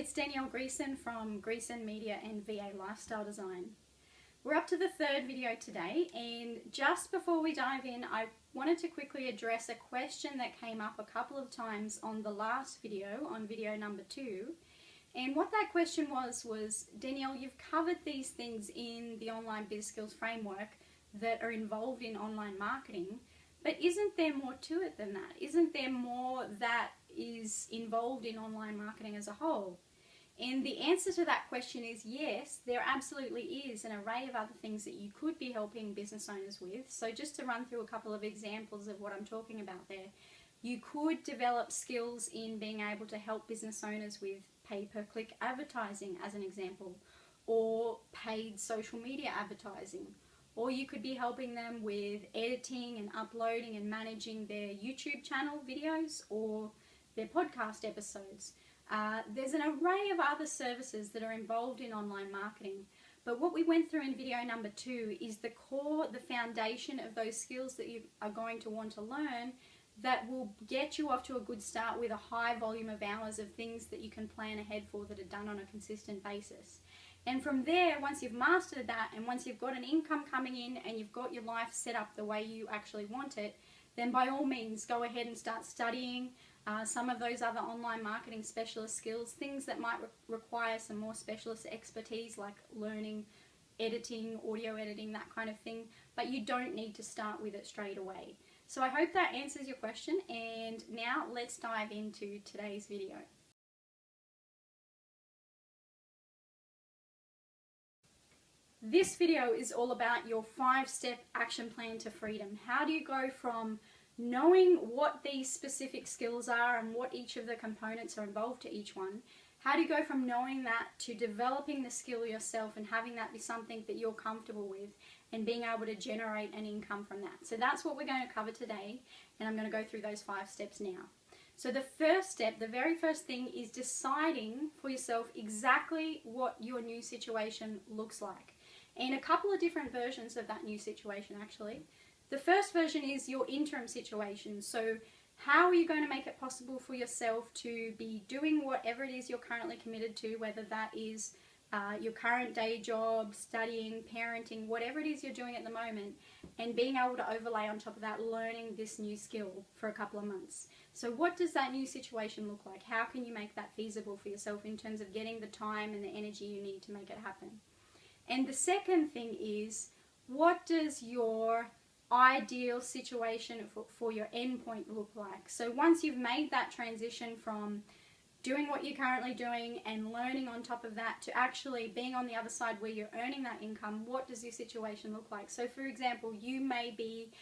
it's Danielle Greason from Greason Media and VA Lifestyle Design. We're up to the third video today, and just before we dive in, I wanted to quickly address a question that came up a couple of times on the last video, on video number 2. And what that question was Danielle, you've covered these things in the Online Biz Skills Framework that are involved in online marketing, but isn't there more to it than that? Isn't there more that is involved in online marketing as a whole? And the answer to that question is yes, there absolutely is an array of other things that you could be helping business owners with. So just to run through a couple of examples of what I'm talking about there, you could develop skills in being able to help business owners with pay-per-click advertising as an example, or paid social media advertising. Or you could be helping them with editing and uploading and managing their YouTube channel videos or their podcast episodes. There's an array of other services that are involved in online marketing. But what we went through in video number 2 is the core, the foundation of those skills that you are going to want to learn that will get you off to a good start with a high volume of hours of things that you can plan ahead for that are done on a consistent basis. And from there, once you've mastered that, and once you've got an income coming in and you've got your life set up the way you actually want it, then by all means go ahead and start studying some of those other online marketing specialist skills, things that might require some more specialist expertise like learning, editing, audio editing, that kind of thing, but you don't need to start with it straight away. So I hope that answers your question, and now let's dive into today's video. This video is all about your 5-step action plan to freedom. How do you go from knowing what these specific skills are and what each of the components are involved to each one? How do you go from knowing that to developing the skill yourself and having that be something that you're comfortable with and being able to generate an income from that? So that's what we're going to cover today, and I'm going to go through those 5 steps now. So the first step, the very first thing, is deciding for yourself exactly what your new situation looks like. And a couple of different versions of that new situation actually. The first version is your interim situation. So how are you going to make it possible for yourself to be doing whatever it is you're currently committed to, whether that is your current day job, studying, parenting, whatever it is you're doing at the moment, and being able to overlay on top of that learning this new skill for a couple of months. So what does that new situation look like? How can you make that feasible for yourself in terms of getting the time and the energy you need to make it happen? And the second thing is, what does your ideal situation for your endpoint look like? So once you've made that transition from doing what you're currently doing and learning on top of that to actually being on the other side where you're earning that income, what does your situation look like? So for example, you may be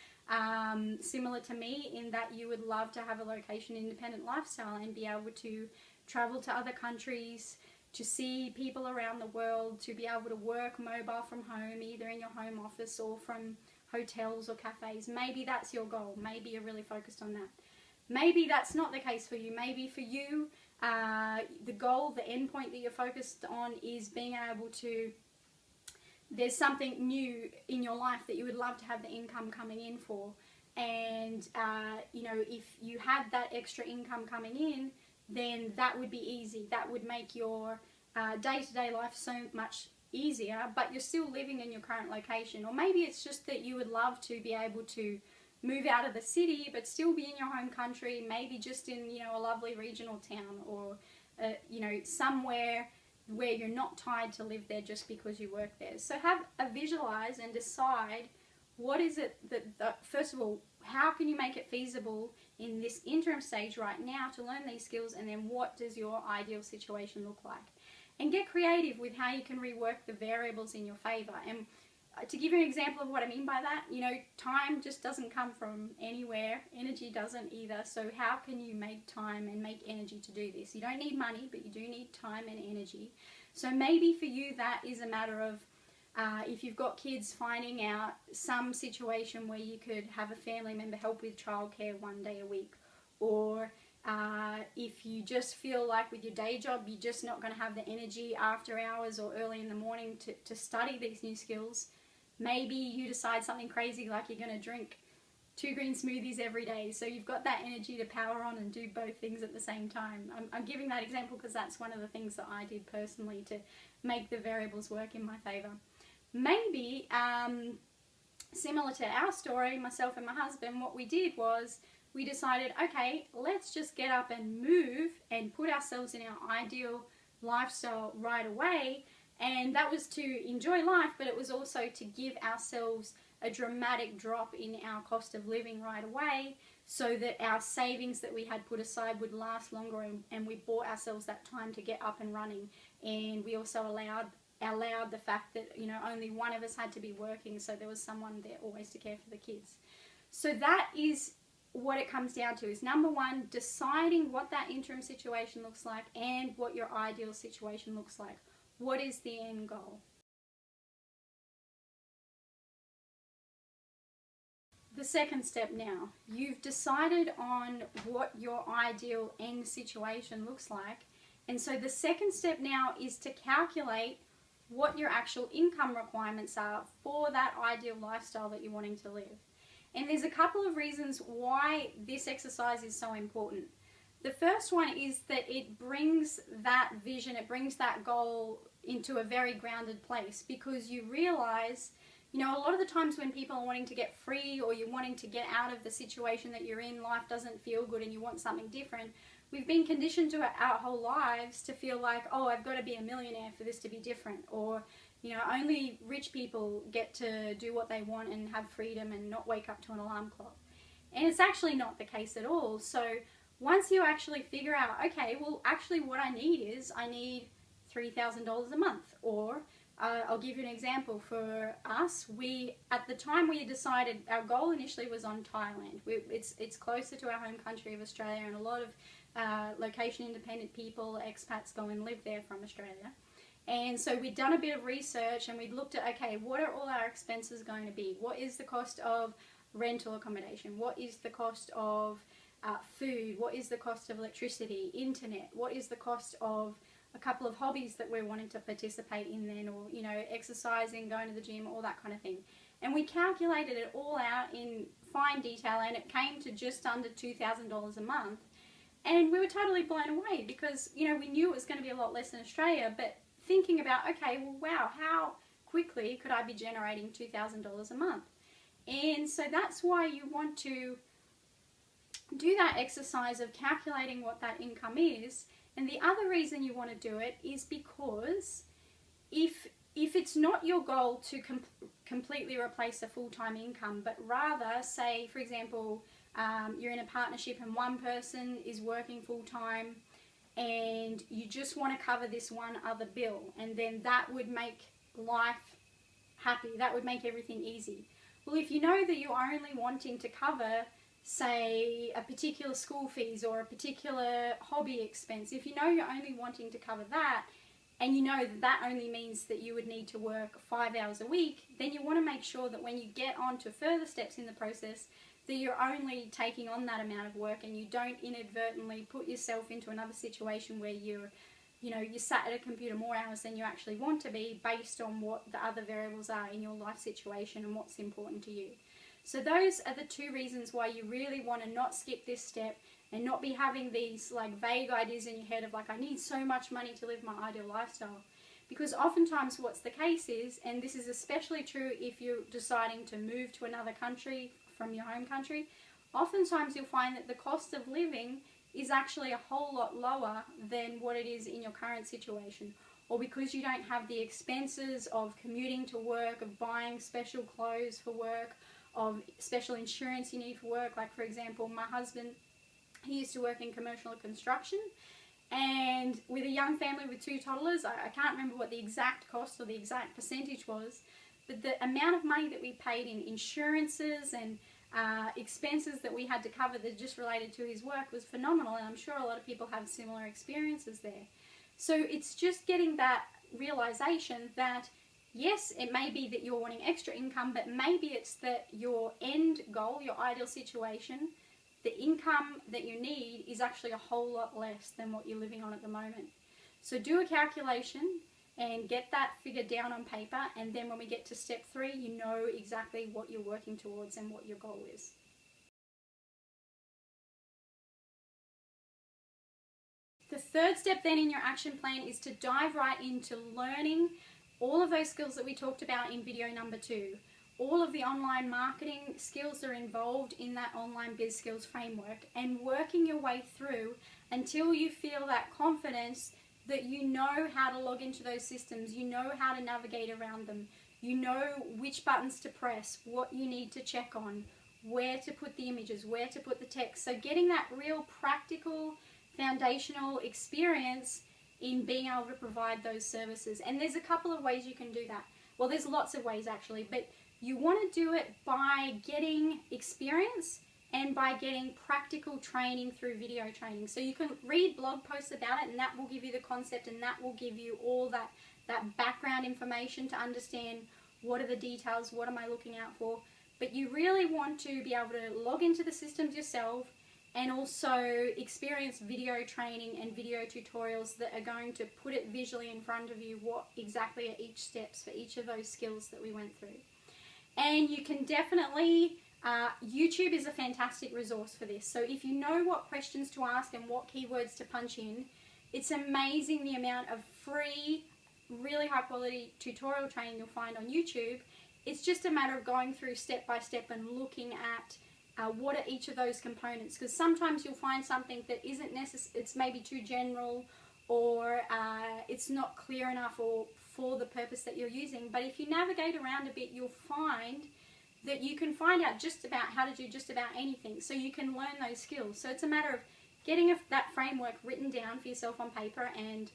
similar to me in that you would love to have a location independent lifestyle and be able to travel to other countries, to see people around the world, to be able to work mobile from home, either in your home office or from hotels or cafes. Maybe that's your goal. Maybe you're really focused on that. Maybe that's not the case for you. Maybe for you, the goal, the end point that you're focused on is being able to, there's something new in your life that you would love to have the income coming in for. And, you know, if you had that extra income coming in, then that would be easy. That would make your day-to-day life so much easier, but you're still living in your current location. Or maybe it's just that you would love to be able to move out of the city but still be in your home country, maybe just in, you know, a lovely regional town, or you know, somewhere where you're not tied to live there just because you work there. So have a visualize and decide what is it that first of all, how can you make it feasible in this interim stage right now to learn these skills, and then what does your ideal situation look like? And get creative with how you can rework the variables in your favor. And to give you an example of what I mean by that, you know, time just doesn't come from anywhere. Energy doesn't either. So how can you make time and make energy to do this? You don't need money, but you do need time and energy. So maybe for you that is a matter of, if you've got kids, finding out some situation where you could have a family member help with childcare 1 day a week. Or if you just feel like with your day job you're just not going to have the energy after hours or early in the morning to study these new skills, maybe you decide something crazy like you're going to drink 2 green smoothies every day, so you've got that energy to power on and do both things at the same time. I'm giving that example because that's one of the things that I did personally to make the variables work in my favor. Maybe similar to our story, myself and my husband, what we did was we decided, okay, let's just get up and move and put ourselves in our ideal lifestyle right away. And that was to enjoy life, but it was also to give ourselves a dramatic drop in our cost of living right away, so that our savings that we had put aside would last longer, and we bought ourselves that time to get up and running. And we also allowed the fact that, you know, only one of us had to be working, so there was someone there always to care for the kids. So that is what it comes down to, is number one, deciding what that interim situation looks like and what your ideal situation looks like. What is the end goal? The second step now, you've decided on what your ideal end situation looks like, and so the second step now is to calculate what your actual income requirements are for that ideal lifestyle that you're wanting to live. And there's a couple of reasons why this exercise is so important. The first one is that it brings that vision, it brings that goal into a very grounded place, because you realize, you know, a lot of the times when people are wanting to get free, or you're wanting to get out of the situation that you're in, life doesn't feel good and you want something different, we've been conditioned to our whole lives to feel like, oh, I've got to be a millionaire for this to be different, or, you know, only rich people get to do what they want and have freedom and not wake up to an alarm clock. And it's actually not the case at all. So once you actually figure out, okay, well, actually what I need $3,000 a month, or I'll give you an example. For us, at the time we decided, our goal initially was on Thailand. It's closer to our home country of Australia, and a lot of location independent people, expats, go and live there from Australia. And so we'd done a bit of research, and we'd looked at, okay, what are all our expenses going to be? What is the cost of rental accommodation? What is the cost of food? What is the cost of electricity, internet? What is the cost of a couple of hobbies that we're wanting to participate in then, or, you know, exercising, going to the gym, all that kind of thing. And we calculated it all out in fine detail, and it came to just under $2,000 a month. And we were totally blown away, because, you know, we knew it was going to be a lot less in Australia, but thinking about, okay, well, wow, how quickly could I be generating $2,000 a month? And so that's why you want to do that exercise of calculating what that income is. And the other reason you want to do it is because if it's not your goal to completely replace a full-time income, but rather, say, for example, you're in a partnership and one person is working full-time, and you just want to cover this one other bill, and then that would make life happy, that would make everything easy. Well, if you know that you're only wanting to cover, say, a particular school fees or a particular hobby expense, if you know you're only wanting to cover that, and you know that that only means that you would need to work 5 hours a week, then you want to make sure that when you get on to further steps in the process, that you're only taking on that amount of work, and you don't inadvertently put yourself into another situation where you're sat at a computer more hours than you actually want to be, based on what the other variables are in your life situation and what's important to you. So those are the two reasons why you really want to not skip this step, and not be having these like vague ideas in your head of like, I need so much money to live my ideal lifestyle. Because oftentimes what's the case is, and this is especially true if you're deciding to move to another country from your home country, oftentimes you'll find that the cost of living is actually a whole lot lower than what it is in your current situation. Or because you don't have the expenses of commuting to work, of buying special clothes for work, of special insurance you need for work. Like, for example, my husband, he used to work in commercial construction, and with a young family with 2 toddlers, I can't remember what the exact cost or the exact percentage was, but the amount of money that we paid in insurances and expenses that we had to cover that just related to his work was phenomenal, and I'm sure a lot of people have similar experiences there. So it's just getting that realization that, yes, it may be that you're wanting extra income, but maybe it's that your end goal, your ideal situation, the income that you need is actually a whole lot less than what you're living on at the moment. So do a calculation and get that figure down on paper, and then when we get to step 3, you know exactly what you're working towards and what your goal is. The third step then in your action plan is to dive right into learning all of those skills that we talked about in video number 2. All of the online marketing skills that are involved in that online biz skills framework, and working your way through until you feel that confidence that you know how to log into those systems, you know how to navigate around them, you know which buttons to press, what you need to check on, where to put the images, where to put the text. So getting that real practical foundational experience in being able to provide those services. And there's a couple of ways you can do that. Well, there's lots of ways actually, but you want to do it by getting experience and by getting practical training through video training. So you can read blog posts about it, and that will give you the concept, and that will give you all that background information to understand what are the details, what am I looking out for. But you really want to be able to log into the systems yourself and also experience video training and video tutorials that are going to put it visually in front of you what exactly are each steps for each of those skills that we went through. And you can definitely, YouTube is a fantastic resource for this. So if you know what questions to ask and what keywords to punch in, it's amazing the amount of free, really high quality tutorial training you'll find on YouTube. It's just a matter of going through step by step and looking at what are each of those components, because sometimes you'll find something that isn't necessary, it's maybe too general, or it's not clear enough or for the purpose that you're using. But if you navigate around a bit, you'll find that you can find out just about how to do just about anything, so you can learn those skills. So it's a matter of getting that framework written down for yourself on paper, and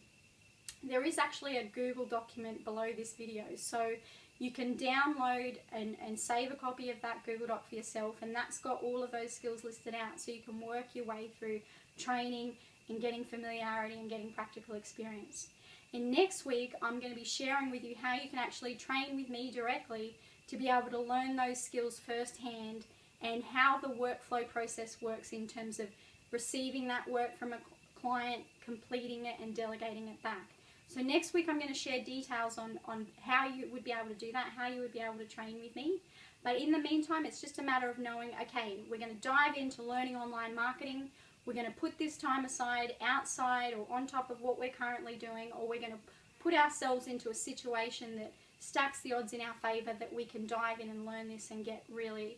there is actually a Google document below this video, so you can download and save a copy of that Google Doc for yourself, and that's got all of those skills listed out, so you can work your way through training and getting familiarity and getting practical experience. And next week I'm going to be sharing with you how you can actually train with me directly to be able to learn those skills firsthand, and how the workflow process works in terms of receiving that work from a client, completing it and delegating it back. So next week I'm going to share details on how you would be able to do that, how you would be able to train with me. But in the meantime, it's just a matter of knowing, okay, we're going to dive into learning online marketing. We're going to put this time aside outside or on top of what we're currently doing, or we're going to put ourselves into a situation that stacks the odds in our favor, that we can dive in and learn this and get really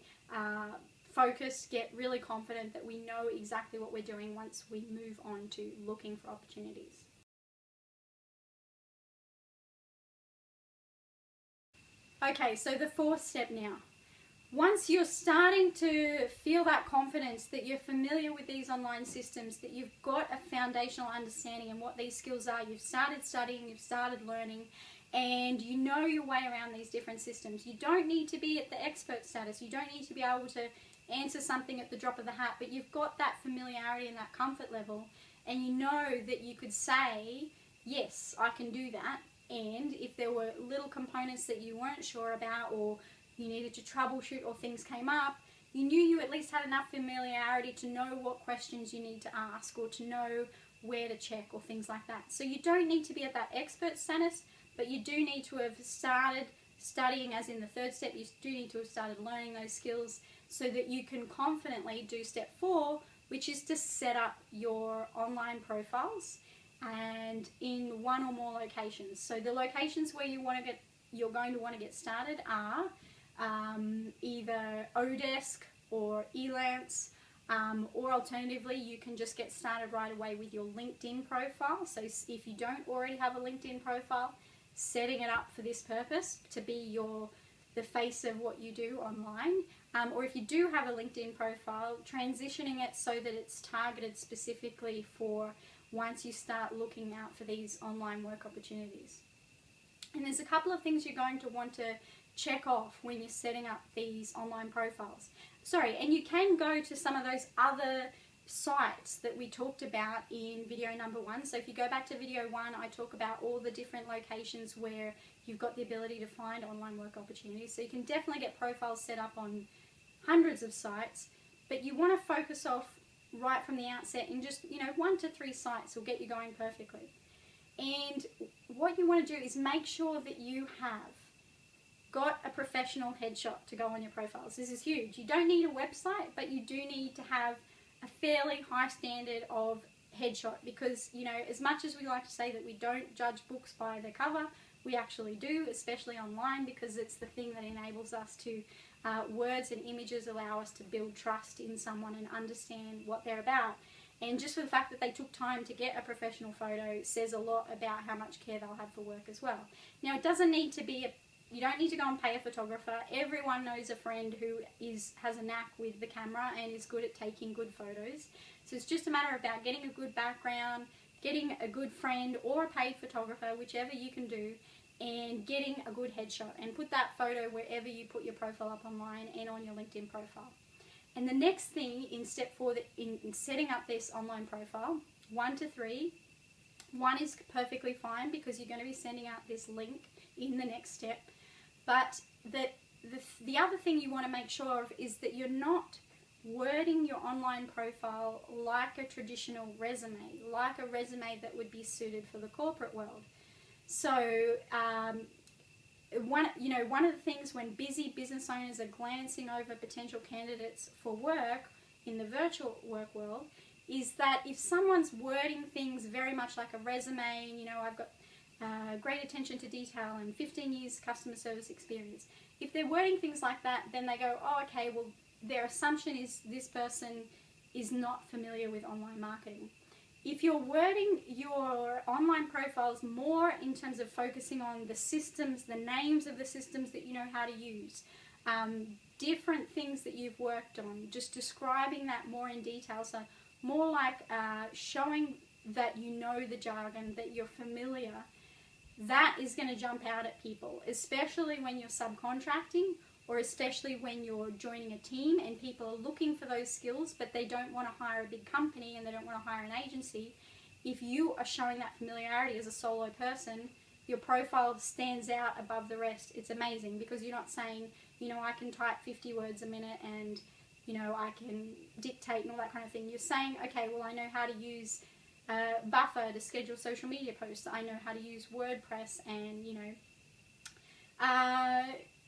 focused, get really confident that we know exactly what we're doing once we move on to looking for opportunities. Okay, so the fourth step now. Once you're starting to feel that confidence, that you're familiar with these online systems, that you've got a foundational understanding and what these skills are, you've started studying, you've started learning, and you know your way around these different systems. You don't need to be at the expert status, you don't need to be able to answer something at the drop of the hat, but you've got that familiarity and that comfort level, and you know that you could say, yes, I can do that. And if there were little components that you weren't sure about, or you needed to troubleshoot, or things came up, you knew you at least had enough familiarity to know what questions you need to ask, or to know where to check, or things like that. So you don't need to be at that expert status, but you do need to have started studying, as in the third step, you do need to have started learning those skills so that you can confidently do step 4, which is to set up your online profiles, and in one or more locations. So the locations where you're going to want to get started are either Odesk or Elance, or alternatively you can just get started right away with your LinkedIn profile. So if you don't already have a LinkedIn profile, setting it up for this purpose to be the face of what you do online, or if you do have a LinkedIn profile, transitioning it so that it's targeted specifically for once you start looking out for these online work opportunities. And there's a couple of things you're going to want to check off when you're setting up these online profiles. And you can go to some of those other sites that we talked about in video number 1. So if you go back to video 1, I talk about all the different locations where you've got the ability to find online work opportunities. So you can definitely get profiles set up on hundreds of sites, but you want to focus off right from the outset in just 1 to 3 sites will get you going perfectly. And what you want to do is make sure that you have got a professional headshot to go on your profiles. This is huge. You don't need a website, but you do need to have a fairly high standard of headshot, because, you know, as much as we like to say that we don't judge books by the cover, we actually do, especially online, because it's the thing that enables us to, words and images allow us to build trust in someone and understand what they're about. And just for the fact that they took time to get a professional photo says a lot about how much care they'll have for work as well. Now, it doesn't need to be you don't need to go and pay a photographer. Everyone knows a friend who has a knack with the camera and is good at taking good photos. So it's just a matter about getting a good background, getting a good friend or a paid photographer, whichever you can do, and getting a good headshot, and put that photo wherever you put your profile up online and on your LinkedIn profile. And the next thing in step 4, in setting up this online profile, 1 to 3, 1 is perfectly fine because you're going to be sending out this link in the next step. But the other thing you want to make sure of is that you're not wording your online profile like a traditional resume, like a resume that would be suited for the corporate world. So, one of the things when busy business owners are glancing over potential candidates for work in the virtual work world is that if someone's wording things very much like a resume, you know, I've got great attention to detail and 15 years customer service experience. If they're wording things like that, then they go, oh, okay, well, their assumption is this person is not familiar with online marketing. If you're wording your online profiles more in terms of focusing on the systems, the names of the systems that you know how to use, different things that you've worked on, just describing that more in detail, so more like showing that you know the jargon, that you're familiar, that is going to jump out at people, especially when you're subcontracting, or especially when you're joining a team and people are looking for those skills, but they don't want to hire a big company and they don't want to hire an agency. If you are showing that familiarity as a solo person, your profile stands out above the rest. It's amazing because you're not saying, you know, I can type 50 words a minute and, you know, I can dictate and all that kind of thing. You're saying, okay, well, I know how to use Buffer to schedule social media posts. I know how to use WordPress, and, you know,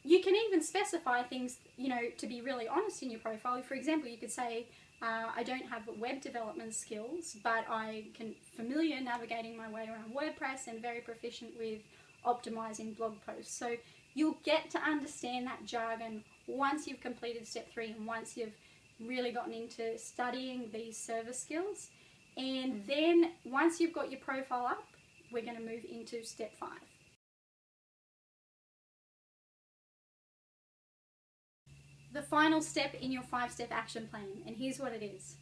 you can even specify things, you know, to be really honest in your profile. For example, you could say, I don't have web development skills, but I can familiar navigating my way around WordPress and very proficient with optimizing blog posts. So you'll get to understand that jargon once you've completed step 3 and once you've really gotten into studying these service skills. And then once you've got your profile up, we're going to move into step 5. The final step in your 5-step action plan, and here's what it is.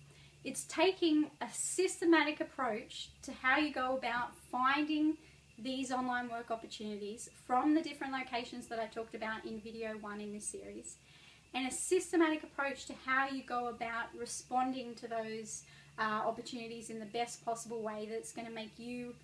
It's taking a systematic approach to how you go about finding these online work opportunities from the different locations that I talked about in video 1 in this series, and a systematic approach to how you go about responding to those opportunities in the best possible way that's going to make you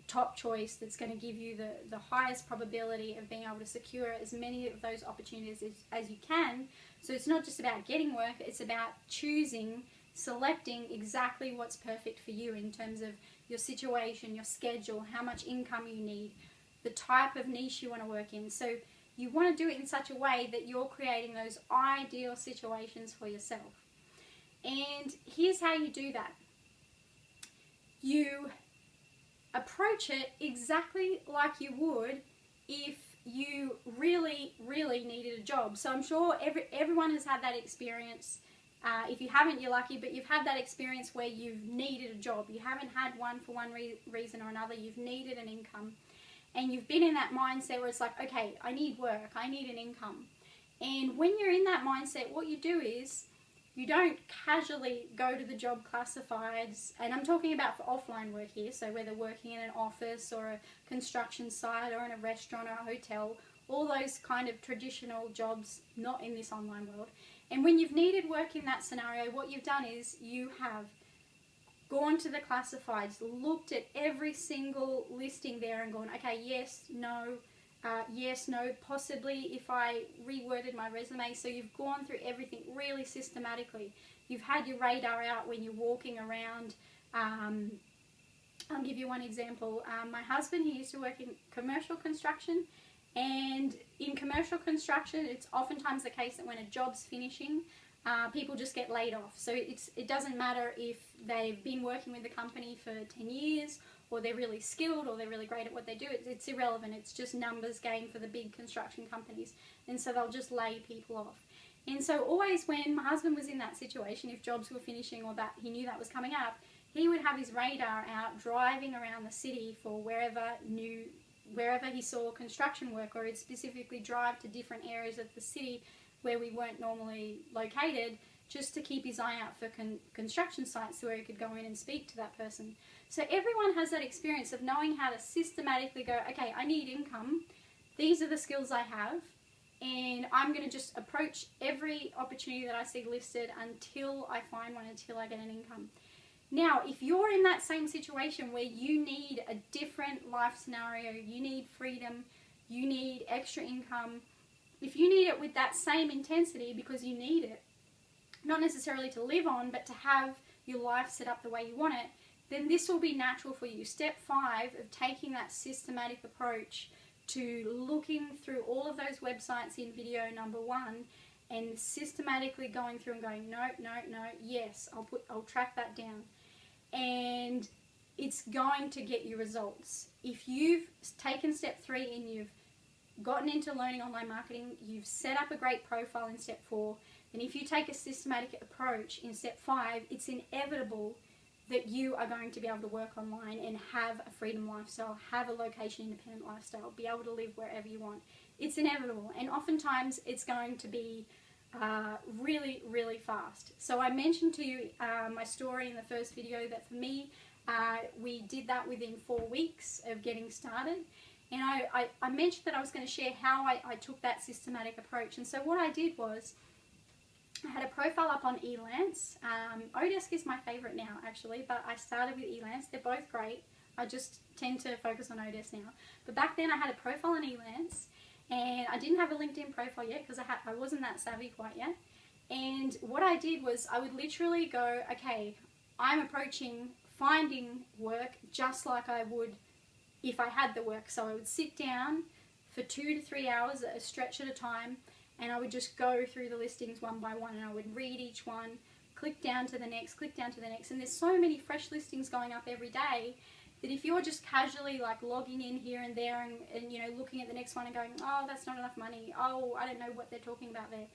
top choice, that's going to give you the highest probability of being able to secure as many of those opportunities as you can. So it's not just about getting work, it's about choosing, selecting exactly what's perfect for you in terms of your situation, your schedule, how much income you need, the type of niche you want to work in. So you want to do it in such a way that you're creating those ideal situations for yourself. And here's how you do that. You approach it exactly like you would if you really, really needed a job. So I'm sure everyone has had that experience. If you haven't, you're lucky, but you've had that experience where you've needed a job. You haven't had one for one reason or another. You've needed an income. And you've been in that mindset where it's like, okay, I need work, I need an income. And when you're in that mindset, what you do is you don't casually go to the job classifieds, and I'm talking about for offline work here, so whether working in an office or a construction site or in a restaurant or a hotel, all those kind of traditional jobs, not in this online world. And when you've needed work in that scenario, what you've done is you have gone to the classifieds, looked at every single listing there and gone, okay, yes, no, possibly if I reworded my resume. So you've gone through everything really systematically. You've had your radar out when you're walking around. I'll give you one example. My husband, he used to work in commercial construction, and in commercial construction, it's oftentimes the case that when a job's finishing, people just get laid off. So it doesn't matter if they've been working with the company for 10 years or they're really skilled or they're really great at what they do. It's irrelevant. It's just numbers game for the big construction companies. And so they'll just lay people off. And so always when my husband was in that situation, if jobs were finishing or that he knew that was coming up, he would have his radar out driving around the city for wherever he saw construction work, or he'd specifically drive to different areas of the city where we weren't normally located, just to keep his eye out for construction sites where he could go in and speak to that person. So everyone has that experience of knowing how to systematically go, okay, I need income, these are the skills I have, and I'm going to just approach every opportunity that I see listed until I find one, until I get an income. Now, if you're in that same situation where you need a different life scenario, you need freedom, you need extra income, if you need it with that same intensity because you need it, not necessarily to live on, but to have your life set up the way you want it, then this will be natural for you. Step 5 of taking that systematic approach to looking through all of those websites in video number 1 and systematically going through and going, no, yes, I'll track that down. And it's going to get you results. If you've taken step 3 and you've gotten into learning online marketing, you've set up a great profile in step 4, then if you take a systematic approach in step 5, it's inevitable that you are going to be able to work online and have a freedom lifestyle, have a location independent lifestyle, be able to live wherever you want. It's inevitable, and oftentimes it's going to be really, really fast. So I mentioned to you my story in the first video that for me, we did that within 4 weeks of getting started. And I mentioned that I was going to share how I took that systematic approach. And so what I did was, I had a profile up on Elance. Odesk is my favorite now, actually, but I started with Elance. They're both great. I just tend to focus on Odesk now. But back then I had a profile on Elance, and I didn't have a LinkedIn profile yet because I wasn't that savvy quite yet. And what I did was I would literally go, okay, I'm approaching finding work just like I would if I had the work. So I would sit down for 2 to 3 hours at a stretch at a time, and I would just go through the listings one by one, and I would read each one, click down to the next, click down to the next. And there's so many fresh listings going up every day that if you're just casually like logging in here and there and you know, looking at the next one and going, oh, that's not enough money, oh, I don't know what they're talking about there,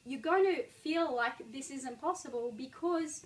you're going to feel like this isn't possible because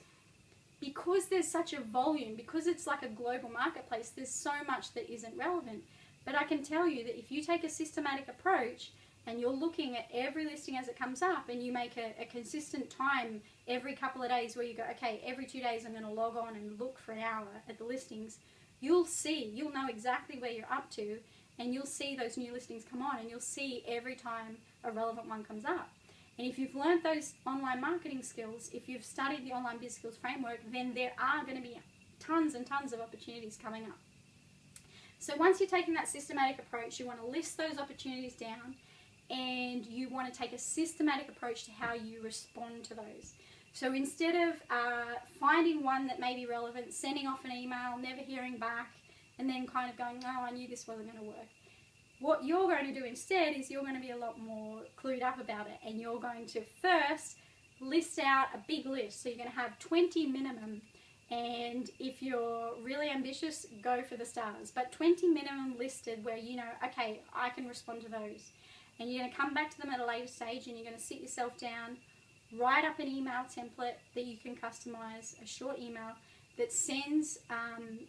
there's such a volume, because it's like a global marketplace, there's so much that isn't relevant. But I can tell you that if you take a systematic approach and you're looking at every listing as it comes up, and you make a consistent time every couple of days where you go, okay, every 2 days I'm going to log on and look for an hour at the listings, you'll know exactly where you're up to, and you'll see those new listings come on, and you'll see every time a relevant one comes up. And if you've learned those online marketing skills, if you've studied the online biz skills framework, then there are going to be tons and tons of opportunities coming up. So once you're taking that systematic approach, you want to list those opportunities down, and you want to take a systematic approach to how you respond to those. So instead of finding one that may be relevant, sending off an email, never hearing back, and then kind of going, oh, I knew this wasn't going to work. What you're going to do instead is you're going to be a lot more clued up about it, and you're going to first list out a big list. So you're going to have 20 minimum, and if you're really ambitious, go for the stars. But 20 minimum listed where you know, okay, I can respond to those. And you're going to come back to them at a later stage, and you're going to sit yourself down, write up an email template that you can customize, a short email that sends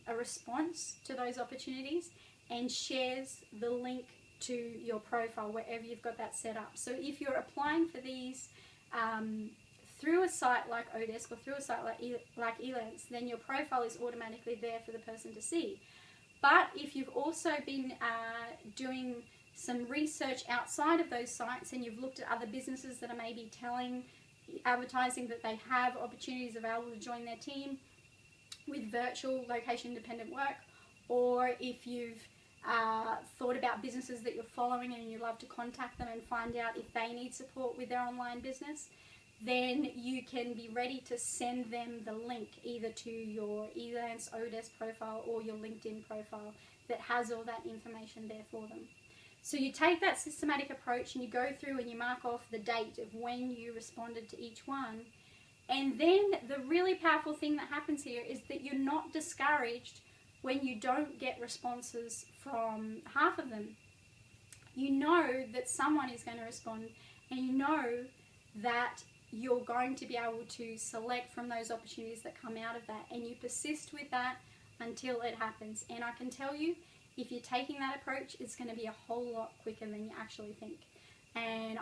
a response to those opportunities and shares the link to your profile wherever you've got that set up. So if you're applying for these through a site like Odesk or through a site like Elance, then your profile is automatically there for the person to see. But if you've also been doing some research outside of those sites, and you've looked at other businesses that are maybe advertising that they have opportunities available to join their team with virtual location independent work, or if you've thought about businesses that you're following and you'd love to contact them and find out if they need support with their online business, then you can be ready to send them the link either to your Elance Odesk profile or your LinkedIn profile that has all that information there for them. So you take that systematic approach and you go through and you mark off the date of when you responded to each one. And then the really powerful thing that happens here is that you're not discouraged when you don't get responses from half of them. You know that someone is going to respond, and you know that you're going to be able to select from those opportunities that come out of that, and you persist with that until it happens. And I can tell you, if you're taking that approach, it's going to be a whole lot quicker than you actually think. And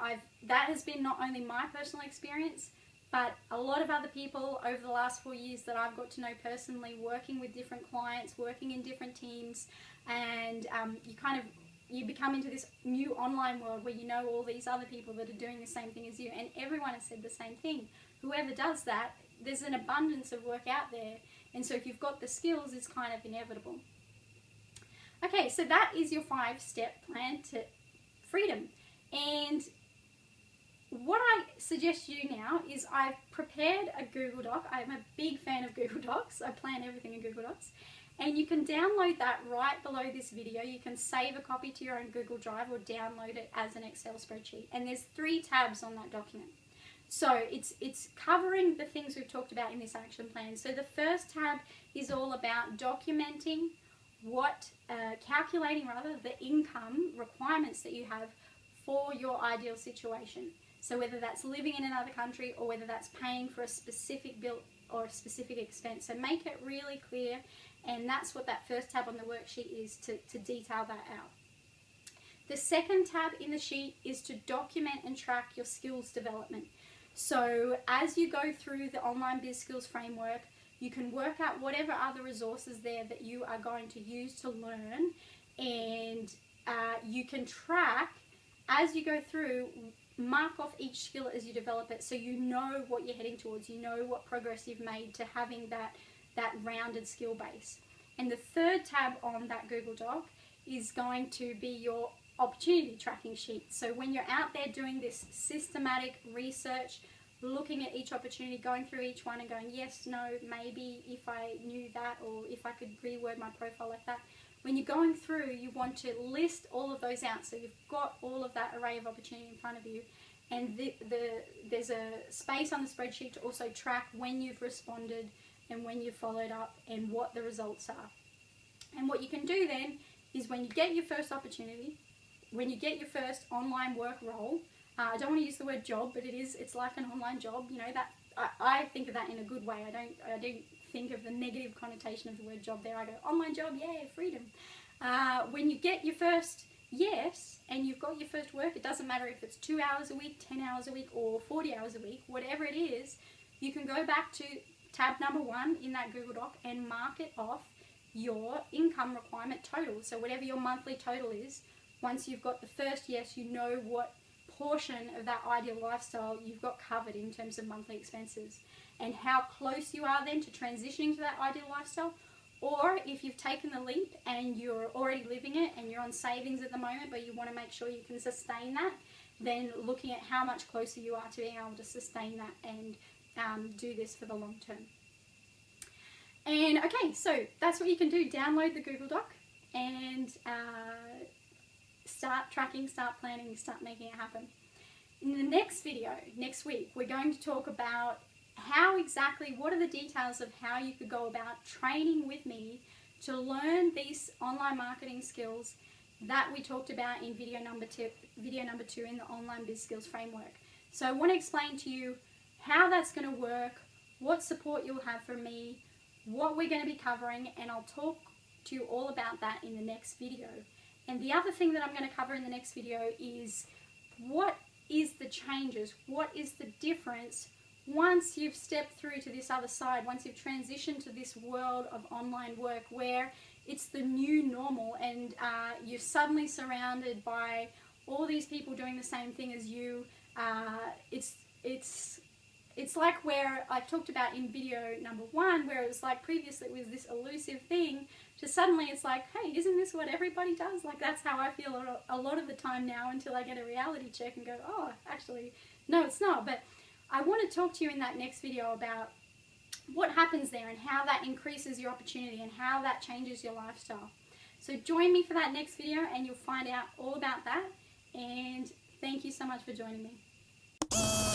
that has been not only my personal experience, but a lot of other people over the last 4 years that I've got to know personally, working with different clients, working in different teams, and you become into this new online world where you know all these other people that are doing the same thing as you, and everyone has said the same thing. Whoever does that, there's an abundance of work out there, and so if you've got the skills, it's kind of inevitable. Okay, so that is your 5-step plan to freedom. And what I suggest you do now is I've prepared a Google Doc. I'm a big fan of Google Docs. I plan everything in Google Docs. And you can download that right below this video. You can save a copy to your own Google Drive or download it as an Excel spreadsheet. And there's 3 tabs on that document. So it's covering the things we've talked about in this action plan. So the first tab is all about documenting calculating the income requirements that you have for your ideal situation. So whether that's living in another country or whether that's paying for a specific bill or a specific expense. So make it really clear, and that's what that first tab on the worksheet is, to detail that out. The second tab in the sheet is to document and track your skills development. So as you go through the Online Biz Skills Framework, you can work out whatever other resources there that you are going to use to learn, and you can track as you go through, mark off each skill as you develop it, so you know what you're heading towards, you know what progress you've made to having that rounded skill base. And the third tab on that Google Doc is going to be your opportunity tracking sheet. So when you're out there doing this systematic research, looking at each opportunity, going through each one and going, yes, no, maybe if I knew that, or if I could reword my profile like that. When you're going through, you want to list all of those out. So you've got all of that array of opportunity in front of you. And there's a space on the spreadsheet to also track when you've responded and when you've followed up and what the results are. And what you can do then is when you get your first opportunity, when you get your first online work role, I don't want to use the word job, but it's like an online job. You know, that I think of that in a good way. I don't think of the negative connotation of the word job there. I go, online job, yeah, freedom. When you get your first yes, and you've got your first work, it doesn't matter if it's 2 hours a week, 10 hours a week, or 40 hours a week, whatever it is, you can go back to tab number 1 in that Google Doc and mark it off your income requirement total. So whatever your monthly total is, once you've got the first yes, you know what portion of that ideal lifestyle you've got covered in terms of monthly expenses, and how close you are then to transitioning to that ideal lifestyle. Or if you've taken the leap and you're already living it and you're on savings at the moment, but you want to make sure you can sustain that, then looking at how much closer you are to being able to sustain that and do this for the long term. And okay, so that's what you can do. Download the Google Doc and start tracking, start planning, start making it happen. In the next video, next week, we're going to talk about what are the details of how you could go about training with me to learn these online marketing skills that we talked about in video number two in the Online Biz Skills Framework. So I want to explain to you how that's going to work, what support you'll have from me, what we're going to be covering, and I'll talk to you all about that in the next video. And the other thing that I'm going to cover in the next video is what is the changes, what is the difference once you've stepped through to this other side, once you've transitioned to this world of online work where it's the new normal, and you're suddenly surrounded by all these people doing the same thing as you. It's like where I talked about in video number 1, where it was like previously it was this elusive thing, to suddenly it's like, hey, isn't this what everybody does? Like, that's how I feel a lot of the time now, until I get a reality check and go, oh, actually, no, it's not. But I want to talk to you in that next video about what happens there and how that increases your opportunity and how that changes your lifestyle. So join me for that next video and you'll find out all about that. And thank you so much for joining me.